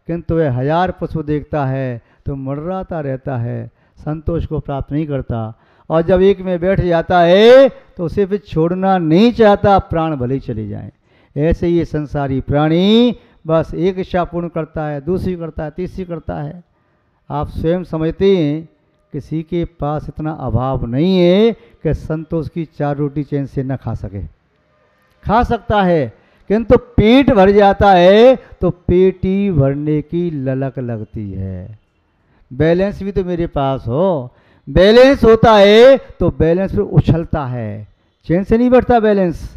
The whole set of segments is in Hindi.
किंतु वह 1000 पशु देखता है तो मंडराता रहता है, संतोष को प्राप्त नहीं करता। और जब एक में बैठ जाता है तो उसे फिर छोड़ना नहीं चाहता, प्राण भले ही चले जाएं। ऐसे ये संसारी प्राणी बस एक इच्छा पूर्ण करता है, दूसरी करता है, तीसरी करता है। आप स्वयं समझते हैं किसी के पास इतना अभाव नहीं है कि संतोष की 4 रोटी चैन से न खा सके। खा सकता है, किंतु पेट भर जाता है तो पेट ही भरने की ललक लगती है। बैलेंस भी तो मेरे पास हो, बैलेंस होता है तो बैलेंस पे उछलता है, चैन से नहीं बैठता बैलेंस।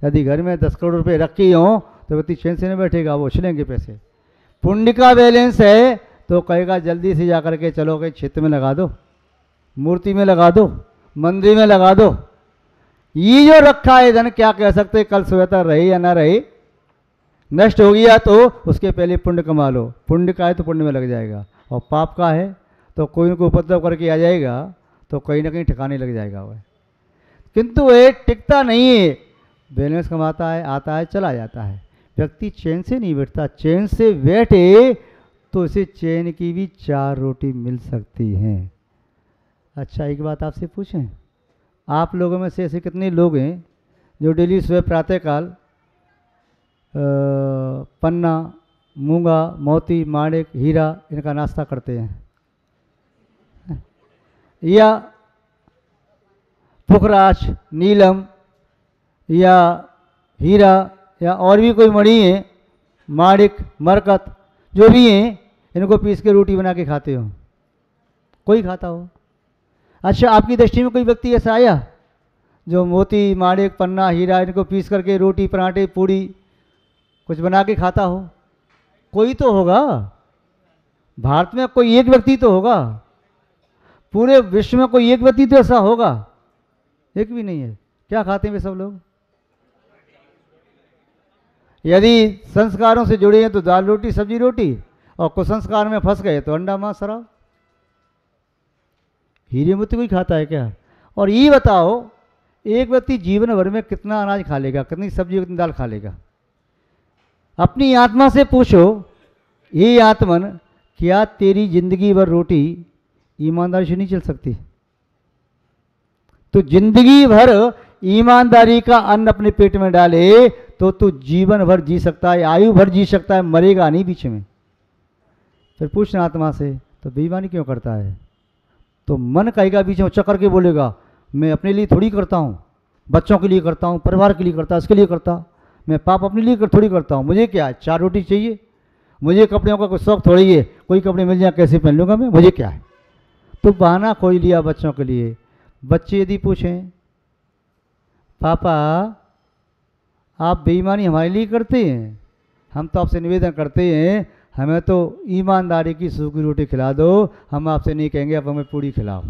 यदि घर में 10 करोड़ रुपए रखी हो तो व्यक्ति चैन से नहीं बैठेगा, वो उछलेंगे पैसे। पुण्य का बैलेंस है तो कहेगा जल्दी से जाकर के चलो कहीं क्षेत्र में लगा दो, मूर्ति में लगा दो, मंदिर में लगा दो। ये जो रखा है धन क्या कह सकते, कल सुबह तक रहे या ना रहे, नष्ट हो गया तो उसके पहले पुण्य कमा लो। पुण्य का है तो पुण्य में लग जाएगा, और पाप का है तो कोई उनको उपद्रव करके आ जाएगा तो कहीं ना कहीं ठिकाने लग जाएगा वह। किंतु वह टिकता नहीं है, बैलेंस कमाता है, आता है, चला जाता है। व्यक्ति चैन से नहीं बैठता, चैन से बैठे तो इसे चैन की भी 4 रोटी मिल सकती हैं। अच्छा एक बात आपसे पूछें, आप लोगों में से ऐसे कितने लोग हैं जो डेली सुबह प्रातःकाल पन्ना, मूंगा, मोती, माणिक, हीरा इनका नाश्ता करते हैं, या पुखराज, नीलम या हीरा या और भी कोई मणि है, माणिक, मरकत जो भी हैं, इनको पीस के रोटी बना के खाते हो? कोई खाता हो? अच्छा आपकी दृष्टि में कोई व्यक्ति ऐसा आया जो मोती, माणिक, पन्ना, हीरा इनको पीस करके रोटी, पराठे, पूड़ी कुछ बना के खाता हो? कोई तो होगा, भारत में कोई एक व्यक्ति तो होगा, पूरे विश्व में कोई एक व्यक्ति तो ऐसा होगा? एक भी नहीं है। क्या खाते हैं वे सब लोग? यदि संस्कारों से जुड़े हैं तो दाल रोटी, सब्जी रोटी, और कुसंस्कार में फंस गए तो अंडा, मांस, शराब। हीरे मोती कोई खाता है क्या? और ये बताओ एक व्यक्ति जीवन भर में कितना अनाज खा लेगा, कितनी सब्जी, कितनी दाल खा लेगा? अपनी आत्मा से पूछो, ये आत्मन क्या तेरी जिंदगी भर रोटी ईमानदारी से नहीं चल सकती? तो जिंदगी भर ईमानदारी का अन्न अपने पेट में डाले तो तू जीवन भर जी सकता है, आयु भर जी सकता है, मरेगा नहीं बीच में। फिर पूछना आत्मा से, तो बेईमानी क्यों करता है? तो मन कहेगा बीच में, चक्कर के बोलेगा मैं अपने लिए थोड़ी करता हूँ, बच्चों के लिए करता हूँ, परिवार के लिए करता, इसके लिए करता, मैं पाप अपने लिए थोड़ी करता हूँ। मुझे क्या है, 4 रोटी चाहिए, मुझे कपड़ों का कोई शौक थोड़ी है, कोई कपड़े मिल जाए कैसे पहन लूँगा मैं, मुझे क्या है। तो बहाना खोज लिया बच्चों के लिए। बच्चे यदि पूछें पापा आप बेईमानी हमारे लिए करते हैं, हम तो आपसे निवेदन करते हैं हमें तो ईमानदारी की सूखी रोटी खिला दो, हम आपसे नहीं कहेंगे आप हमें पूड़ी खिलाओ।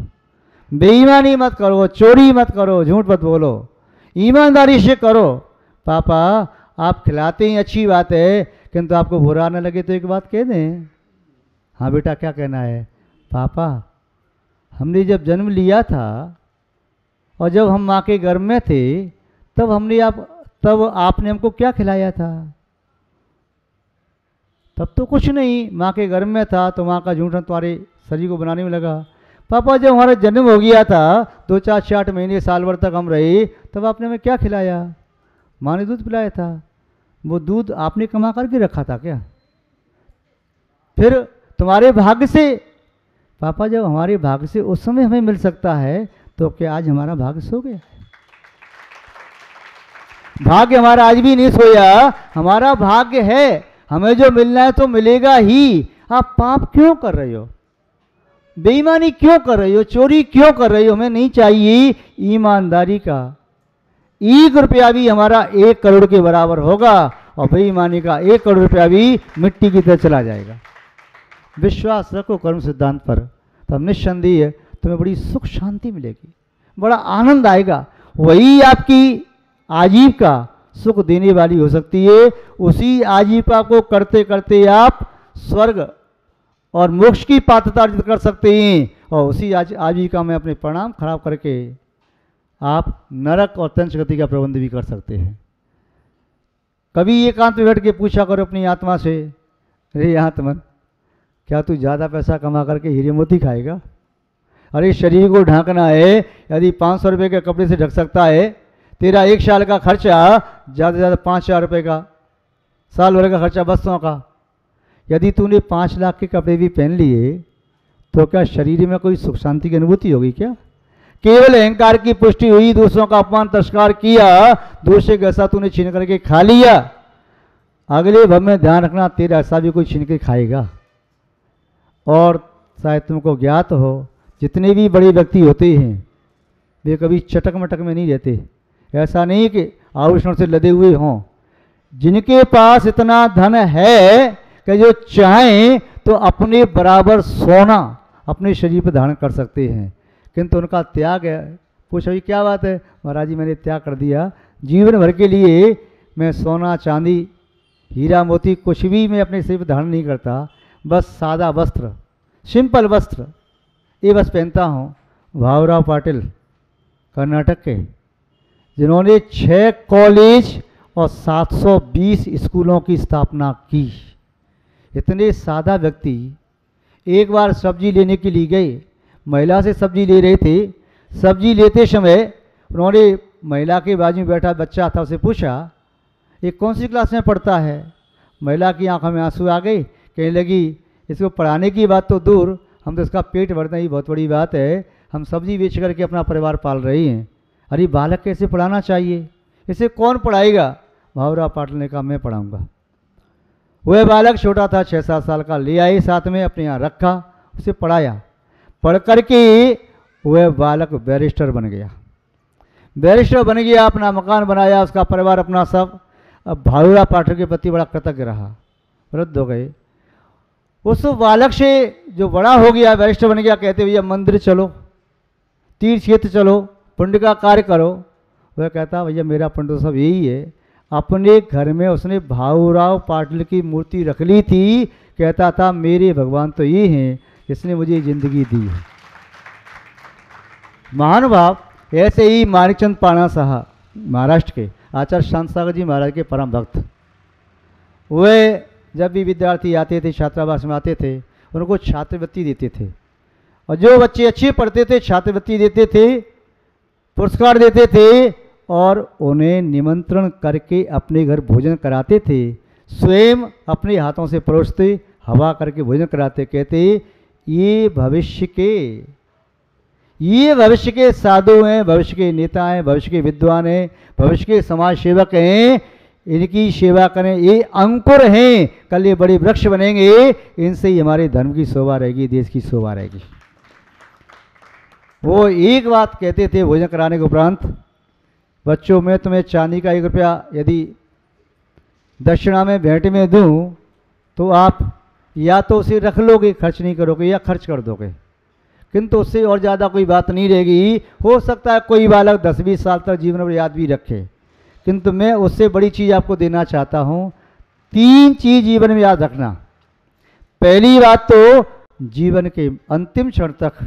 बेईमानी मत करो, चोरी मत करो, झूठ मत बोलो, ईमानदारी से करो। पापा आप खिलाते ही अच्छी बात है, किंतु आपको बुरा न लगे तो एक बात कह दें। हाँ बेटा क्या कहना है? पापा हमने जब जन्म लिया था और जब हम माँ के गर्भ में थे तब आपने हमको क्या खिलाया था? तब तो कुछ नहीं, माँ के गर्भ में था तो माँ का जूठन तुम्हारे शरीर को बनाने में लगा। पापा जब हमारा जन्म हो गया था 2, 4, 6 महीने साल भर तक हम रहे, तब आपने हमें क्या खिलाया? माँ ने दूध पिलाया था। वो दूध आपने कमा करके रखा था क्या? फिर तुम्हारे भाग्य से पापा जब हमारे भाग्य से उस समय हमें मिल सकता है तो क्या आज हमारा भाग्य सो गया? भाग्य हमारा आज भी नहीं सोया, हमारा भाग्य है, हमें जो मिलना है तो मिलेगा ही। आप पाप क्यों कर रहे हो? बेईमानी क्यों कर रही हो? चोरी क्यों कर रही हो? हमें नहीं चाहिए ईमानदारी का 1 रुपया भी हमारा 1 करोड़ के बराबर होगा, और बेईमानी का 1 करोड़ रुपया भी मिट्टी की तरह चला जाएगा। विश्वास रखो कर्म सिद्धांत पर, तब निस्संदेह तुम्हें बड़ी सुख शांति मिलेगी, बड़ा आनंद आएगा। वही आपकी आजीविका सुख देने वाली हो सकती है। उसी आजीविका को करते करते आप स्वर्ग और मोक्ष की पात्रता अर्जित कर सकते हैं, और उसी आजीविका में अपने परिणाम खराब करके आप नरक और तंच गति का प्रबंध भी कर सकते हैं। कभी एकांत में बैठ के पूछा करो अपनी आत्मा से, अरे आत्मन, क्या तू ज़्यादा पैसा कमा करके हीरे मोती खाएगा? अरे शरीर को ढांकना है, यदि 500 रुपये के कपड़े से ढक सकता है, तेरा 1 साल का खर्चा ज़्यादा से ज़्यादा 5,000 रुपये का, साल भर का खर्चा बसों का। यदि तूने 5 लाख के कपड़े भी पहन लिए तो क्या शरीर में कोई सुख शांति की अनुभूति होगी क्या? केवल अहंकार की पुष्टि हुई, दूसरों का अपमान तिरस्कार किया, दूसरे का ऐसा तूने छीन करके खा लिया। अगले भव में ध्यान रखना, तेरा ऐसा भी कोई छीन के खाएगा। और शायद तुमको ज्ञात हो, जितने भी बड़े व्यक्ति होते हैं वे कभी चटक मटक में नहीं रहते। ऐसा नहीं कि आभूषण से लदे हुए हों। जिनके पास इतना धन है कि जो चाहें तो अपने बराबर सोना अपने शरीर पर धारण कर सकते हैं, किंतु उनका त्याग है। पूछ अभी क्या बात है? महाराज जी मैंने त्याग कर दिया, जीवन भर के लिए मैं सोना चांदी हीरा मोती कुछ भी मैं अपने शरीर पर धारण नहीं करता, बस सादा वस्त्र, सिंपल वस्त्र ये बस पहनता हूँ। भावराव पाटिल कर्नाटक के, जिन्होंने 6 कॉलेज और 720 स्कूलों की स्थापना की, इतने सादा व्यक्ति एक बार सब्जी लेने के लिए गए, महिला से सब्जी ले रहे थे। सब्जी लेते समय उन्होंने महिला के बाजू में बैठा बच्चा था, उसे पूछा ये कौन सी क्लास में पढ़ता है? महिला की आंखों में आंसू आ गए, कहने लगी इसको पढ़ाने की बात तो दूर, हम तो इसका पेट भरना ही बहुत बड़ी बात है, हम सब्जी बेच करके अपना परिवार पाल रही हैं। अरे बालक कैसे पढ़ाना चाहिए, इसे कौन पढ़ाएगा? भावराव पाटिल ने कहा मैं पढ़ाऊँगा। वह बालक छोटा था, 6-7 साल का, ले आए साथ में, अपने यहाँ रखा, उसे पढ़ाया। पढ़ करके वह बालक बैरिस्टर बन गया। बैरिस्टर बन गया, अपना मकान बनाया, उसका परिवार अपना सब। अब भावराव पाटिल के प्रति बड़ा कृतज्ञ रहा, वृद्ध हो गए। उस बालक से जो बड़ा हो गया, बैरिस्टर बन गया, कहते भैया मंदिर चलो, तीर्थ क्षेत्र चलो, पुण्य का कार्य करो। वह कहता भैया मेरा पुण्य तो सब यही है। अपने घर में उसने भावराव पाटिल की मूर्ति रख ली थी, कहता था मेरे भगवान तो ये हैं, इसने मुझे जिंदगी दी है। महानुभाव ऐसे ही माणिकचंद पाणा साहब महाराष्ट्र के आचार्य शांत सागर जी महाराज के परम भक्त, वे जब भी विद्यार्थी आते थे, छात्रावास में आते थे, उनको छात्रवृत्ति देते थे, और जो बच्चे अच्छे पढ़ते थे छात्रवृत्ति देते थे, पुरस्कार देते थे, और उन्हें निमंत्रण करके अपने घर भोजन कराते थे। स्वयं अपने हाथों से परोसते, हवा करके भोजन कराते। कहते ये भविष्य के साधु हैं, भविष्य के नेता हैं, भविष्य के विद्वान हैं, भविष्य के समाज सेवक हैं, इनकी सेवा करें, ये अंकुर हैं, कल ये बड़े वृक्ष बनेंगे, इनसे ही हमारे धर्म की शोभा रहेगी, देश की शोभा रहेगी। वो एक बात कहते थे भोजन कराने के उपरांत, बच्चों मैं तुम्हें चांदी का 1 रुपया यदि दक्षिणा में भेंट में दूं तो आप या तो उसे रख लोगे, खर्च नहीं करोगे, या खर्च कर दोगे, किंतु उससे और ज़्यादा कोई बात नहीं रहेगी। हो सकता है कोई बालक 10-20 साल तक जीवन में याद भी रखे, किंतु मैं उससे बड़ी चीज़ आपको देना चाहता हूँ। 3 चीज़ जीवन में याद रखना। पहली बात तो जीवन के अंतिम क्षण तक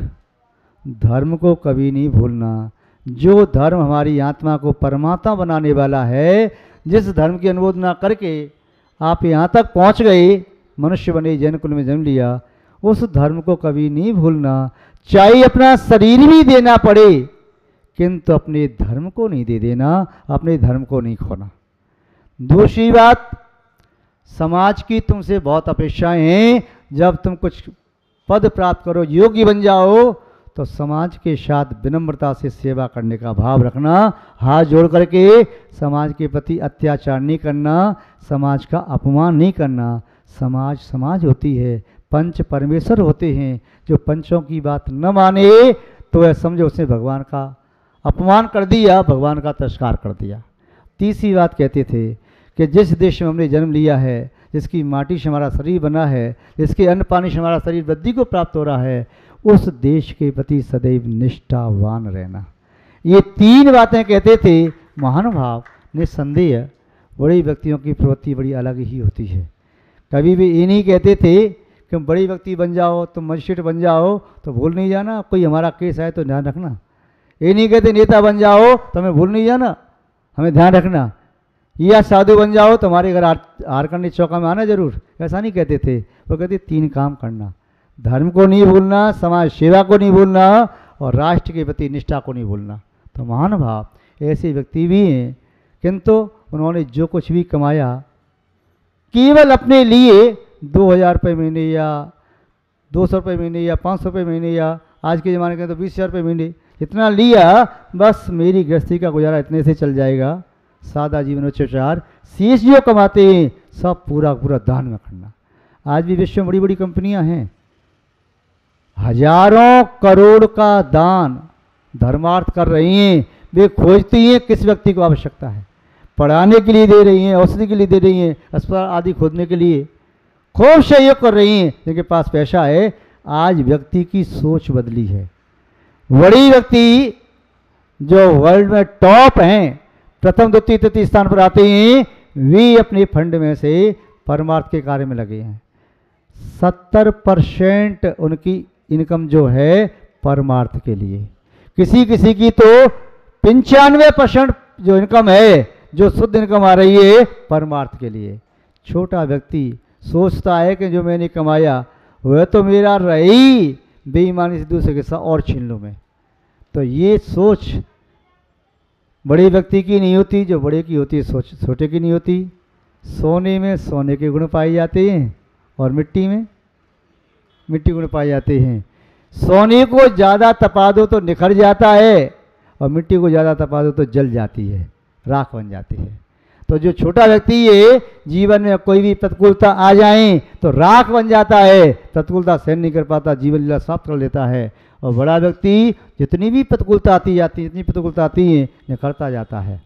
धर्म को कभी नहीं भूलना। जो धर्म हमारी आत्मा को परमात्मा बनाने वाला है, जिस धर्म की अनुमोदना करके आप यहाँ तक पहुँच गए, मनुष्य बने, जैन कुल में जन्म लिया, उस धर्म को कभी नहीं भूलना। चाहे अपना शरीर भी देना पड़े, किंतु अपने धर्म को नहीं दे देना, अपने धर्म को नहीं खोना। दूसरी बात, समाज की तुमसे बहुत अपेक्षाएं हैं। जब तुम कुछ पद प्राप्त करो, योग्य बन जाओ, तो समाज के साथ विनम्रता से सेवा करने का भाव रखना। हाथ जोड़ करके समाज के प्रति अत्याचार नहीं करना, समाज का अपमान नहीं करना। समाज समाज होती है, पंच परमेश्वर होते हैं। जो पंचों की बात न माने तो वह समझो उसने भगवान का अपमान कर दिया, भगवान का तिरस्कार कर दिया। तीसरी बात कहते थे कि जिस देश में हमने जन्म लिया है, जिसकी माटी से हमारा शरीर बना है, जिसके अन्न पानी से हमारा शरीर वृद्धि को प्राप्त हो रहा है, उस देश के प्रति सदैव निष्ठावान रहना। ये 3 बातें कहते थे। महानुभाव निस्संदेह बड़े व्यक्तियों की प्रवृत्ति बड़ी अलग ही होती है। कभी भी ये नहीं कहते थे कि बड़े व्यक्ति बन जाओ, तुम मजिस्ट्रेट बन जाओ तो भूल नहीं जाना, कोई हमारा केस आए तो ध्यान रखना। ये नहीं कहते नेता बन जाओ तो हमें भूल नहीं जाना, हमें ध्यान रखना। या साधु बन जाओ, तुम्हारे घर आरकंडी चौका में आना जरूर, ऐसा नहीं कहते थे। वो कहते 3 काम करना, धर्म को नहीं भूलना, समाज सेवा को नहीं भूलना और राष्ट्र के प्रति निष्ठा को नहीं भूलना। तो महानुभाव ऐसे व्यक्ति भी हैं, किंतु उन्होंने जो कुछ भी कमाया केवल अपने लिए 2000 रुपये महीने या 200 रुपये महीने या 500 रुपये महीने या आज के ज़माने के तो 20,000 रुपये महीने, इतना लिया बस मेरी गृहस्थी का गुजारा इतने से चल जाएगा, सादा जीवन उच्चार, शेष जो कमाते हैं सब पूरा पूरा दान में करना। आज भी विश्व में बड़ी बड़ी कंपनियां हैं, हजारों करोड़ का दान धर्मार्थ कर रही हैं। वे खोजती हैं किस व्यक्ति को आवश्यकता है, पढ़ाने के लिए दे रही हैं, औषधि के लिए दे रही हैं, अस्पताल आदि खोदने के लिए खूब सहयोग कर रही हैं, जिनके पास पैसा है। आज व्यक्ति की सोच बदली है। बड़ी व्यक्ति जो वर्ल्ड में टॉप हैं, प्रथम द्वितीय तृतीय स्थान पर आते हैं, वे अपने फंड में से परमार्थ के कार्य में लगे हैं। 70% उनकी इनकम जो है परमार्थ के लिए, किसी किसी की तो 95% जो इनकम है, जो शुद्ध इनकम आ रही है परमार्थ के लिए। छोटा व्यक्ति सोचता है कि जो मैंने कमाया वह तो मेरा रही, बेईमानी से दूसरे के साथ और छीन लूँ मैं। तो ये सोच बड़े व्यक्ति की नहीं होती, जो बड़े की होती है सोच छोटे की नहीं होती। सोने में सोने के गुण पाए जाते हैं और मिट्टी में मिट्टी गुण पाए जाते हैं। सोने को ज़्यादा तपा दो तो निखर जाता है और मिट्टी को ज़्यादा तपा दो तो जल जाती है, राख बन जाती है। तो जो छोटा व्यक्ति है, जीवन में कोई भी प्रतिकूलता आ जाए तो राख बन जाता है, प्रतिकूलता सहन नहीं कर पाता, जीवन लीला समाप्त कर लेता है। और बड़ा व्यक्ति जितनी भी प्रतिकूलता आती जाती है, जितनी प्रतिकूलता आती है, निखरता जाता है।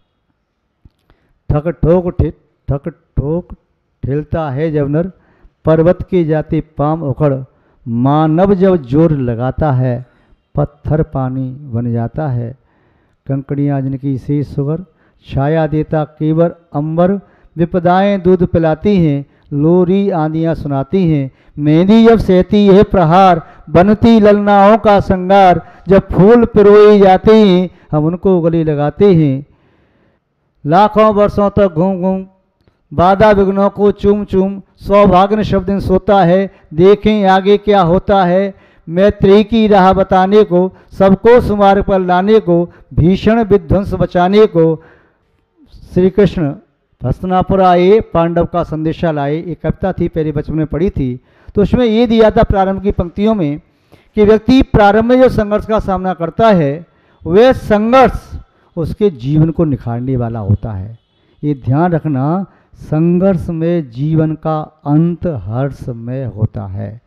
ठक ठोक ठेलता है जब नर, पर्वत के जाते पाम उखड़, मानव जब जोर लगाता है, पत्थर पानी बन जाता है। कंकड़ियाँ जिनकी शेष सुगर, छाया देता केवल अंबर, विपदाएं दूध पिलाती हैं, लोरी आंधियाँ सुनाती हैं। मेहंदी जब सहती है प्रहार, बनती ललनाओं का श्रृंगार, जब फूल पिरोए जाते हैं हम उनको गले लगाते हैं। लाखों वर्षों तक घूम घूम बाधा विघ्नों को चूम चूम, सौभाग्य शब्द दिन सोता है, देखें आगे क्या होता है। मैत्री की राह बताने को, सबको सुमार्ग पर लाने को, भीषण विध्वंस बचाने को श्री कृष्ण हस्तिनापुर आए, पांडव का संदेशा लाए। एक कविता थी, पहले बचपन में पढ़ी थी, तो उसमें ये दिया था प्रारंभ की पंक्तियों में कि व्यक्ति प्रारंभ में जो संघर्ष का सामना करता है वह संघर्ष उसके जीवन को निखारने वाला होता है। ये ध्यान रखना, संघर्ष में जीवन का अंत हर्ष में होता है।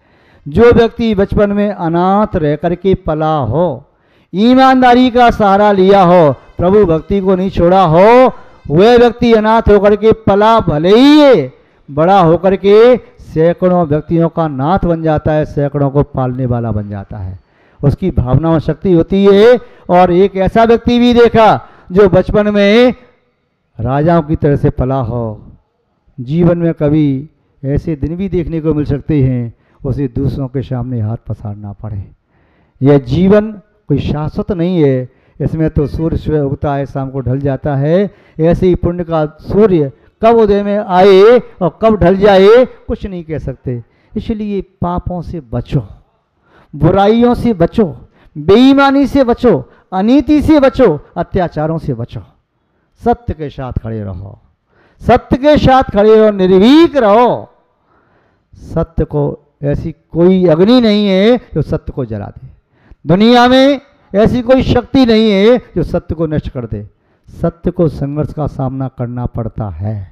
जो व्यक्ति बचपन में अनाथ रह करके पला हो, ईमानदारी का सहारा लिया हो, प्रभु भक्ति को नहीं छोड़ा हो, वह व्यक्ति अनाथ होकर के पला भले ही है, बड़ा होकर के सैकड़ों व्यक्तियों का नाथ बन जाता है, सैकड़ों को पालने वाला बन जाता है। उसकी भावना में शक्ति होती है। और एक ऐसा व्यक्ति भी देखा जो बचपन में राजाओं की तरह से पला हो, जीवन में कभी ऐसे दिन भी देखने को मिल सकते हैं उसे दूसरों के सामने हाथ पसारना पड़े। यह जीवन कोई शाश्वत नहीं है, इसमें तो सूर्य सुबह उगता है, शाम को ढल जाता है। ऐसे ही पुण्य का सूर्य कब उदय में आए और कब ढल जाए कुछ नहीं कह सकते। इसलिए पापों से बचो, बुराइयों से बचो, बेईमानी से बचो, अनीति से बचो, अत्याचारों से बचो। सत्य के साथ खड़े रहो, सत्य के साथ खड़े रहो, निर्भीक रहो। सत्य को ऐसी कोई अग्नि नहीं है जो सत्य को जला दे, दुनिया में ऐसी कोई शक्ति नहीं है जो सत्य को नष्ट कर दे। सत्य को संघर्ष का सामना करना पड़ता है।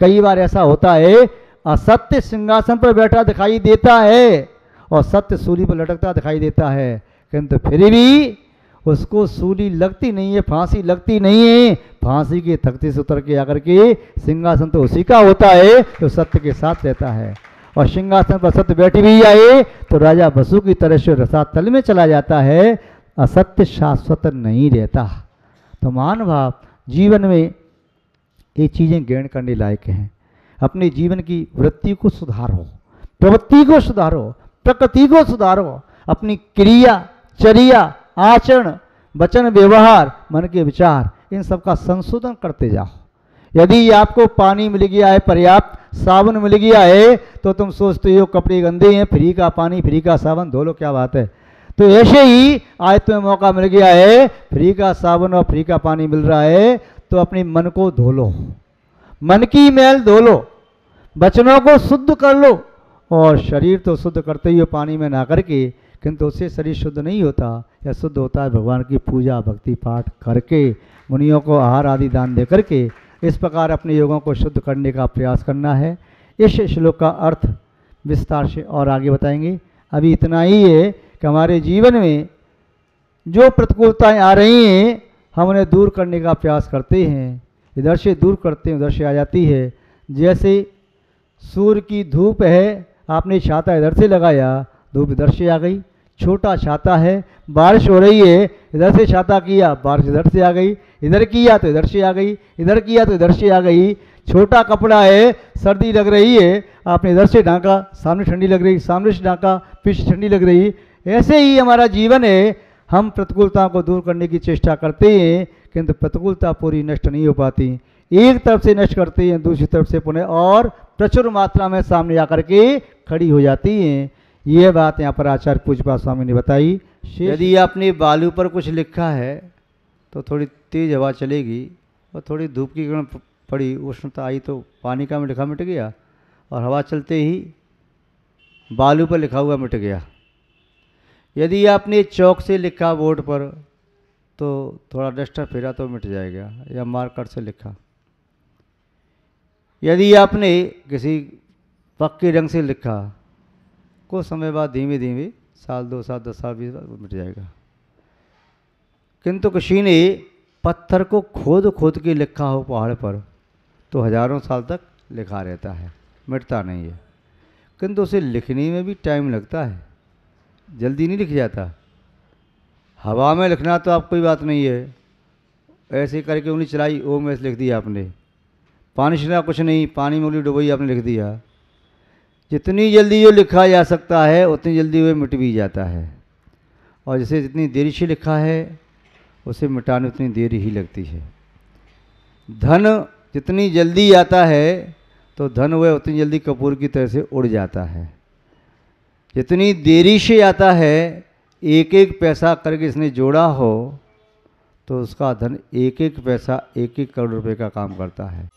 कई बार ऐसा होता है, असत्य सिंहासन पर बैठा दिखाई देता है और सत्य सूली पर लटकता दिखाई देता है, किंतु फिर भी उसको सूली लगती नहीं है, फांसी लगती नहीं है। फांसी के तख्ते से उतर के आकर के सिंहासन तो उसी का होता है जो सत्य के साथ रहता है। और सिंहासन पर सत्य बैठी भी जाए तो राजा बसु की तरह से रसातल में चला जाता है। असत्य शाश्वत नहीं रहता। तो महानुभाव, जीवन में ये चीज़ें ग्रहण करने लायक हैं। अपने जीवन की वृत्ति को सुधारो, प्रवृत्ति को सुधारो, प्रकृति को सुधारो, अपनी क्रिया, चर्या, आचरण, वचन, व्यवहार, मन के विचार, इन सब का संशोधन करते जाओ। यदि आपको पानी मिल गया है, पर्याप्त साबुन मिल गया है, तो तुम सोचते हो कपड़े गंदे हैं, फ्री का पानी फ्री का साबुन धो लो, क्या बात है। तो ऐसे ही आज तुम्हें मौका मिल गया है, फ्री का साबुन और फ्री का पानी मिल रहा है, तो अपने मन को धो लो, मन की मैल धो लो, वचनों को शुद्ध कर लो। और शरीर तो शुद्ध करते ही हो पानी में ना करके, किंतु उससे शरीर शुद्ध नहीं होता। यह शुद्ध होता है भगवान की पूजा भक्ति पाठ करके, मुनियों को आहार आदि दान दे करके। इस प्रकार अपने योगों को शुद्ध करने का प्रयास करना है। इस श्लोक का अर्थ विस्तार से और आगे बताएंगे। अभी इतना ही है कि हमारे जीवन में जो प्रतिकूलताएं आ रही हैं, हम उन्हें दूर करने का प्रयास करते हैं, इधर से दूर करते हैं उधर से आ जाती है। जैसे सूर्य की धूप है, आपने छाता इधर से लगाया, धूप इधर से आ गई। छोटा छाता है, बारिश हो रही है, इधर से छाता किया, बारिश इधर से आ गई, इधर किया तो इधर से आ गई, इधर किया तो इधर से आ गई। छोटा कपड़ा है, सर्दी लग रही है, आपने इधर से ढांका, सामने ठंडी लग रही, सामने से ढांका, पीछे ठंडी लग रही। ऐसे ही हमारा जीवन है, हम प्रतिकूलताओं को दूर करने की चेष्टा करते हैं, किंतु प्रतिकूलता पूरी नष्ट नहीं हो पाती। एक तरफ से नष्ट करते हैं, दूसरी तरफ से पुनः और प्रचुर मात्रा में सामने आकर के खड़ी हो जाती हैं। ये बात यहाँ पर आचार्य पूज्यपाद स्वामी ने बताई। यदि आपने बालू पर कुछ लिखा है तो थोड़ी तेज हवा चलेगी और थोड़ी धूप की किरण पड़ी, उष्णता आई तो पानी का में लिखा मिट गया, और हवा चलते ही बालू पर लिखा हुआ मिट गया। यदि आपने चौक से लिखा बोर्ड पर तो थोड़ा डस्टर फेरा तो मिट जाएगा, या मार्कर से लिखा। यदि आपने किसी पक्के रंग से लिखा, कुछ समय बाद धीमे धीमे, साल 2 साल 10 साल 20 साल मिट जाएगा। किंतु किसी ने पत्थर को खोद खोद के लिखा हो पहाड़ पर तो हजारों साल तक लिखा रहता है, मिटता नहीं है। किंतु उसे लिखने में भी टाइम लगता है, जल्दी नहीं लिख जाता। हवा में लिखना तो आप कोई बात नहीं है, ऐसे करके उंगली चलाई, ओम ऐसे लिख दिया आपने। पानी से कुछ नहीं, पानी में उंगली डुबोई, आपने लिख दिया। जितनी जल्दी जो लिखा जा सकता है उतनी जल्दी वह मिट भी जाता है, और जैसे जितनी देरी से लिखा है उसे मिटाने उतनी देरी ही लगती है। धन जितनी जल्दी आता है तो धन वह उतनी जल्दी कपूर की तरह से उड़ जाता है। जितनी देरी से आता है, एक एक पैसा करके इसने जोड़ा हो तो उसका धन एक एक पैसा 1-1 करोड़ रुपए का काम करता है।